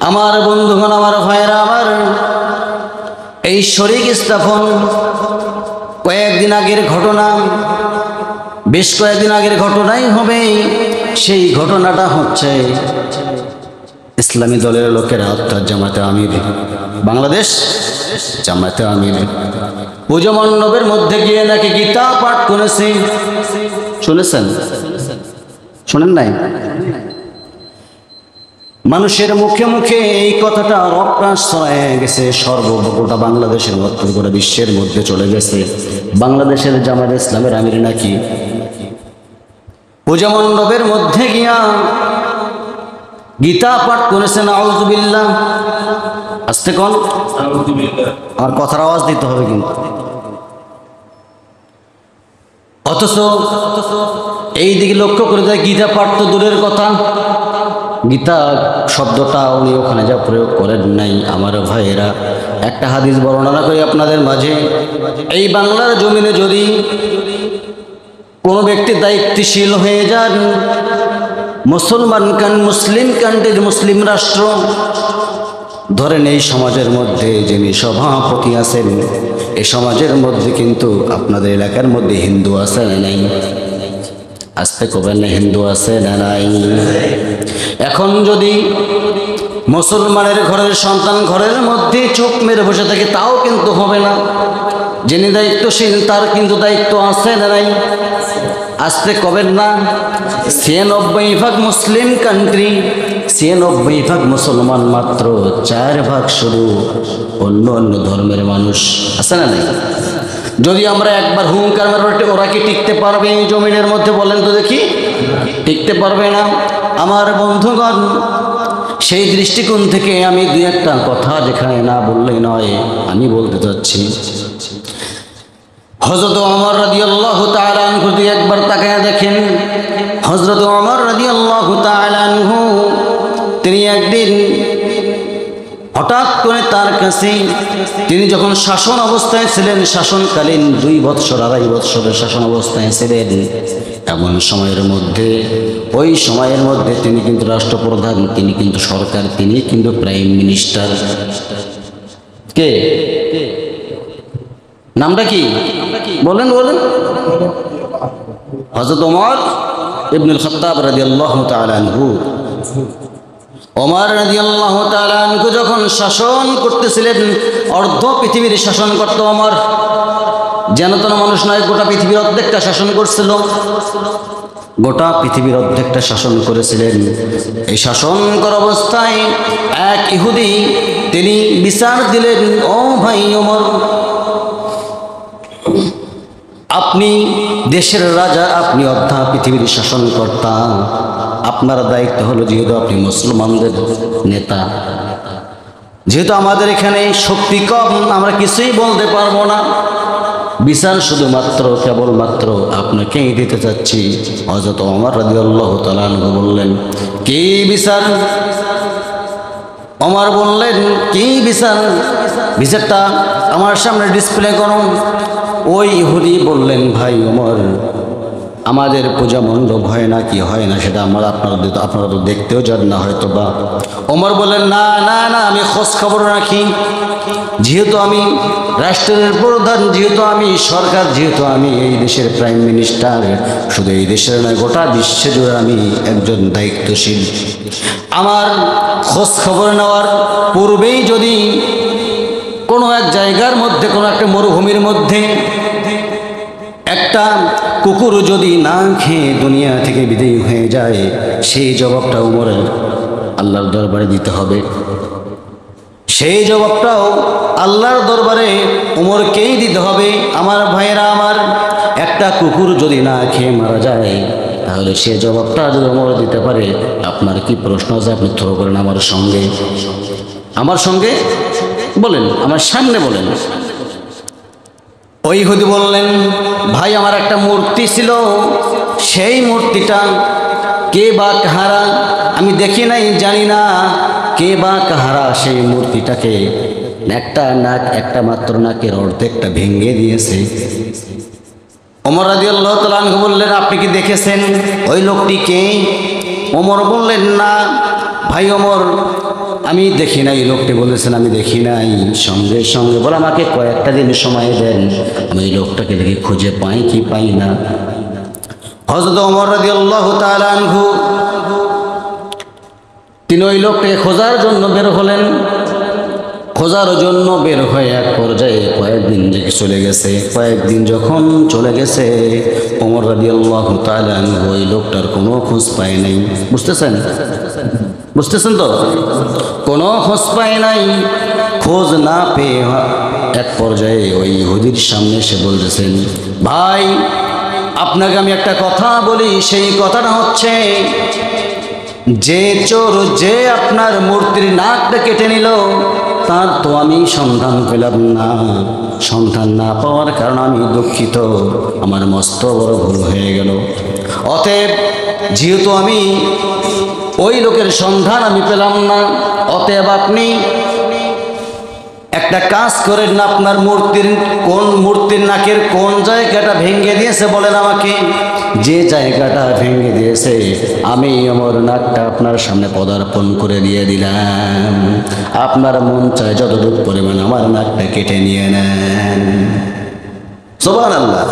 আমার বন্ধুগণ, আমার ভাইরা, আমার এই শরীক স্থাপন কয়েকদিন আগের ঘটনা, বেশ কয়েকদিন আগের ঘটনাই হবে। সেই ঘটনাটা হচ্ছে ইসলামী দলের লোকেরা, অর্থাৎ জামাতে আমির, বাংলাদেশ জামাতে আমির পুজো মণ্ডপের মধ্যে গিয়ে নাকি গীতা পাঠ করেছে। শুনেছেন? শোনেন নাই? মানুষের মুখে মুখে এই কথাটা রপ্রাস ছড়ায় গেছে, সর্বগোটা বাংলাদেশের মধ্যে, গোটা বিশ্বের মধ্যে চলে গেছে। বাংলাদেশের জামাতে ইসলামের আমির নাকি পূজা মণ্ডপের মধ্যে গিয়া গীতা পাঠ করেছেন। আউযুবিল্লাহ। আস্তে কোন, আমার কথার আওয়াজ দিতে হবে কিন্তু। অথচ এই দিকে লক্ষ্য করে যায়, গীতা পাঠ তো দূরের কথা, গীতা শব্দটা উনি ওখানে যা প্রয়োগ করেন নাই। আমার ভাইয়েরা, একটা হাদিস বর্ণনা করি আপনাদের মাঝে। এই বাংলার জমিনে যদি কোনো ব্যক্তি দায়িত্বশীল হয়ে যান, মুসলিম কান্ট্রির, মুসলিম রাষ্ট্র, ধরেন এই সমাজের মধ্যে যিনি সভাপতি আছেন, এই সমাজের মধ্যে কিন্তু আপনাদের এলাকার মধ্যে হিন্দু আছে না নাই? আসতে কবেন না, হিন্দু আছে না নাই? এখন যদি মুসলমানের ঘরের সন্তান ঘরের মধ্যে চুপ মেরে বসে থাকে, তাও কিন্তু হবে না। যিনি দায়িত্বশীল তার কিন্তু দায়িত্ব আছে না নাই? আসতে কবেন না। ৯৬% মুসলিম কান্ট্রি, ৯৬% মুসলমান, মাত্র 4% শুধু অন্য অন্য ধর্মের মানুষ, আছে না নাই? যদি আমরা একবার হুঙ্কার মারবো, ওরা কি টিকতে পারবে এই জমিনের মধ্যে? বলেন তো দেখি, টিকতে পারবে না। আমার বন্ধুগণ, সেই দৃষ্টিকোণ থেকে আমি দুই একটা কথা যেখানে না বললেই নয়, আমি বলতে চাচ্ছি। হযরত ওমর রাদিয়াল্লাহু তাআলা আনহু যদি একবার তাকায় দেখেন, হযরত ওমর রাদিয়াল্লাহু তাআলা আনহু তিনি একদিন হঠাৎ করে তার কাছে, তিনি যখন শাসন অবস্থায় ছিলেন, শাসনকালীন 2 বৎসর 2.5 বৎসরের শাসন অবস্থায় ছিলেন, এমন সময়ের মধ্যে, ওই সময়ের মধ্যে তিনি কিন্তু রাষ্ট্রপ্রধান, তিনি কিন্তু সরকার, তিনি কিন্তু প্রাইম মিনিস্টার। কে? নামটা কি বলেন বলেন? হযরত ওমর ইবনুল খাত্তাব রাদিয়াল্লাহু তাআলা আনহু। ওমর রাদিয়াল্লাহু তাআলা আনহু যখন শাসন করতেছিলেন, অর্ধ পৃথিবীর শাসন করত ওমর, যেন তেন মানুষ নয়, গোটা পৃথিবীর অর্ধেকটা শাসন করছিল, গোটা পৃথিবীর অর্ধেকটা শাসন করেছিলেন। এই শাসন করা অবস্থায় এক ইহুদি তিনি বিচার দিলেন, ও ভাই ওমর, আপনি দেশের রাজা, আপনি অর্ধা পৃথিবীর শাসনকর্তা, আপনার দায়িত্ব হলো, যেহেতু আপনি মুসলমানদের নেতা, যেহেতু আমাদের এখানে শক্তি কম, আমরা কিছুই বলতে পারবো না, বিচার শুধুমাত্র কেবলমাত্র আপনাকেই দিতে চাচ্ছি। হযরত ওমর রাদিয়াল্লাহু তাআলা আনহু বললেন, কি বিচার? ওমর বললেন, কি বিচার? বিচারটা আমার সামনে ডিসপ্লে করুন। ওই ইহুদি বললেন, ভাই ওমর, আমাদের পূজা মণ্ডপ হয় না, কি হয় না, সেটা আপনারা তো দেখতেও যান না হয়তো বা। ওমর বললেন, না না না, আমি খোঁজ খবর রাখি, যেহেতু আমি রাষ্ট্রের প্রধান, যেহেতু আমি সরকার, যেহেতু আমি এই দেশের প্রাইম মিনিস্টার, শুধু এই দেশের নয়, গোটা বিশ্ব জুড়ে আমি একজন দায়িত্বশীল। আমার খোঁজ খবর নেওয়ার পূর্বেই যদি কোনো এক জায়গার মধ্যে, কোনো একটা মরুভূমির মধ্যে একটা কুকুর যদি না খেয়ে দুনিয়া থেকে বিদায় হয়ে যায়, সেই জবাবটা ওমরের আল্লাহর দরবারে দিতে হবে। সেই জবাবটাও আল্লাহর দরবারে ওমরকেই দিতে হবে। আমার ভাইয়েরা, আমার একটা কুকুর যদি না খেয়ে মারা যায়, তাহলে সে জবাবটা যদি ওমর দিতে পারে, আপনার কি প্রশ্ন আছে? আপনি থ্রো করেন আমার সঙ্গে, আমার সঙ্গে বলেন, আমার সামনে বলেন। ওই ইহুদি বললেন, ভাই, আমার একটা মূর্তি ছিল, সেই মূর্তিটা কে বা কাহারা আমি দেখি নাই, জানি না কে বা কাহারা সেই মূর্তিটাকে একটা নাক, একটা মাত্র নাকের অর্ধেকটা ভেঙে দিয়েছে। ওমর রাদিয়াল্লাহু তাআলা আনহু বললেন, আপনি কি দেখেছেন ওই লোকটিকে? ওমর বললেন, না ভাই ওমর, আমি দেখি নাই, লোকটি বলেছেন আমি দেখি নাই। সঙ্গে সঙ্গে বলে আমাকে কয়েকটা দিন সময় দেন, আমি ওই লোকটাকে দেখি খুঁজে পাই কি পাই না। হযরত ওমর রাদিয়াল্লাহু তাআলা আনহু তিনি ওই লোকটাকে খোঁজার জন্য বের হলেন। খোঁজার জন্য বের হয়ে এক পর্যায়ে কয়েকদিন দেখে চলে গেছে। কয়েকদিন যখন চলে গেছে, ওমর রাদিয়াল্লাহু তাআলা আনহু ওই লোকটার কোনো খোঁজ পায় নাই। বুঝতেছেন তো? কোনো খোঁজ পায় নাই। খোঁজ না পেয়ে এক পর্যায়ে ওই ইহুদির সামনে এসে বলতেছেন, ভাই আপনাকে আমি একটা কথা বলি, সেই কথাটা হচ্ছে যে চোর যে আপনার মূর্তির নাকটা কেটে নিল তার তো আমি সন্ধান পেলাম না। সন্ধান না পাওয়ার কারণ আমি দুঃখিত, আমার মস্ত বড় ভুল হয়ে গেল। অতএব যেহেতু আমি ওই লোকের সন্ধান আমি পেলাম না, অতএব আপনি একটা কাজ করেন না, আপনার মূর্তির নাকের কোন জায়গাটা ভেঙে দিয়েছে বলেন আমাকে। যে জায়গাটা ভেঙে দিয়েছে আমি আমার নাকটা আপনার সামনে পদার্পণ করে দিয়ে দিলাম। আপনার মন চায় যতটুকু পরিমাণ আমার নাকটা কেটে নিয়ে নেন। সুবহানাল্লাহ।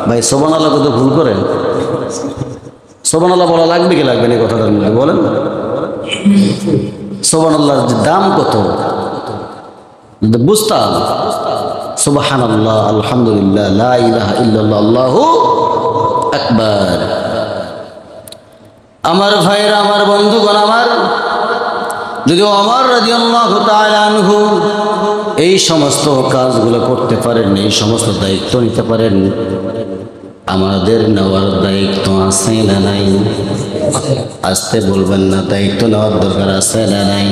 ভাই সুবহানাল্লাহ কত ভুল করেন? সুবহানাল্লাহ বলা লাগবে কি লাগবে না কথাটার মধ্যে বলেন? সুবহানাল্লাহর দাম কত বুঝতাম। সুবহানাল্লাহ, আলহামদুলিল্লাহ, লা ইলাহা ইল্লাল্লাহ, আল্লাহু আকবার। আমার ভাইরা, আমার বন্ধুগণ, আমার যদি ওমর রাদিয়াল্লাহু তাআলা আনহু এই সমস্ত কাজগুলো করতে পারেন, এই সমস্ত দায়িত্ব নিতে পারেন, আমাদের নেওয়ার দায়িত্ব আছে না নাই? আসতে বলবেন না, দায়িত্ব নেওয়ার দরকার আছে না নাই?